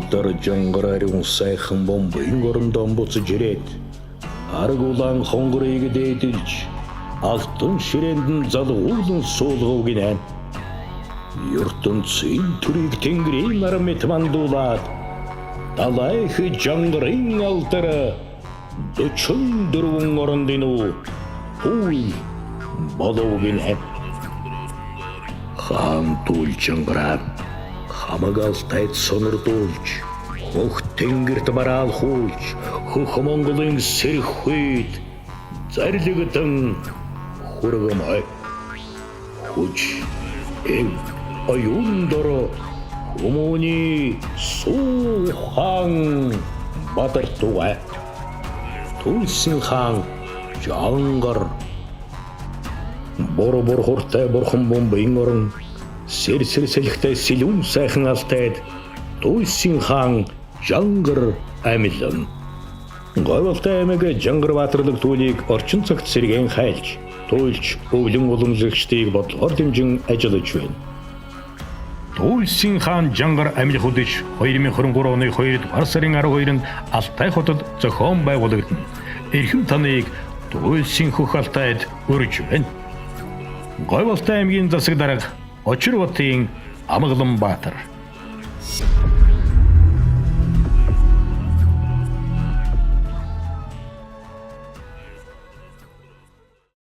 Алтар жаңғырарың сайхын бомбайын орындан босы жерет. Аргулан хоңғырайғы дейтілч. Алтын шерендін залы олдың солғы огенен. Юртын цин түрек тенгірейін арметманды улад. Далайхы жаңғырайын алтары. Дөчін дүруің орындыну. Уй, балы огенен. Хан тул жаңғырап. Хамаг алтайт соныр толч. Хух тенгірті барал хуч. Хух моңғылың сір хуйт. Зарлығытың хургамай. Хуч эг айундары. Хумуни сухан батыр туға. Тулсин хан жаңғыр. Бор-бор хуртай борхын бомбайын орын. Сер-сер-селікті селун сайхын алтайд. Тулсин хан жаңғыр әмілін. Ғалықта әмігі жаңғыр батырлық тулик орчын сақты серген қайлч. Тулч өвлің олың зіғштейг батлар демжің әжілі чуен. Тулсин хан жаңғыр әміл худыч, хойрымен құрын қорауны хойрет барсарың ары хойрын алтай хотыд зұхон бай олығытын. Эрхім таныйг Тулсин хух алтайд үрчуен. Ғалықта әмген засығдарық, очыр оттың амығылым батыр.